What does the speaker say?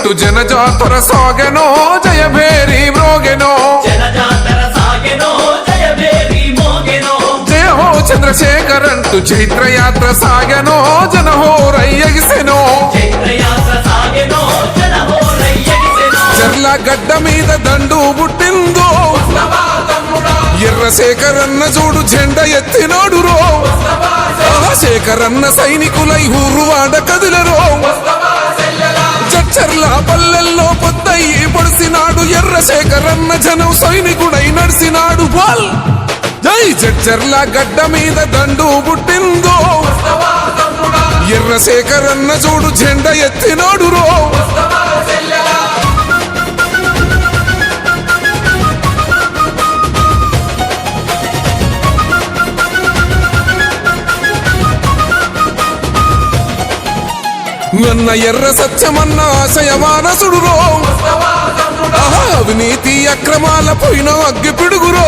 అంటూ జనజాతర సాగెనో జయభేరి మ్రోగెనో జయ హో చంద్రశేఖర్ అంటూ చైత్రయాత్ర సాగెనో జనహోరై ఎగిసెనో చర్ల గడ్డ మీద దండు పుట్టిందో ఎర్రశేఖరన్న చూడు జెండ ఎత్తినాడు రో శేఖరన్న సైనికులై ఊరువాడ కదిలరో చర్ల పల్లెల్లో పొద్దయ్యి పొడిసినాడు ఎర్రశేఖరన్న జనం సైనికుడై నడిసినాడు బాల్ జై చర్ల గడ్డ మీద దండు పుట్టిందో ఎర్రశేఖరన్న చూడు జెండ ఎత్తినాడు రో అన్న ఎర్ర సత్యమన్న ఆశయమానసుడురో అవినీతి అక్రమాల పోయిన అగ్గి పిడుగురో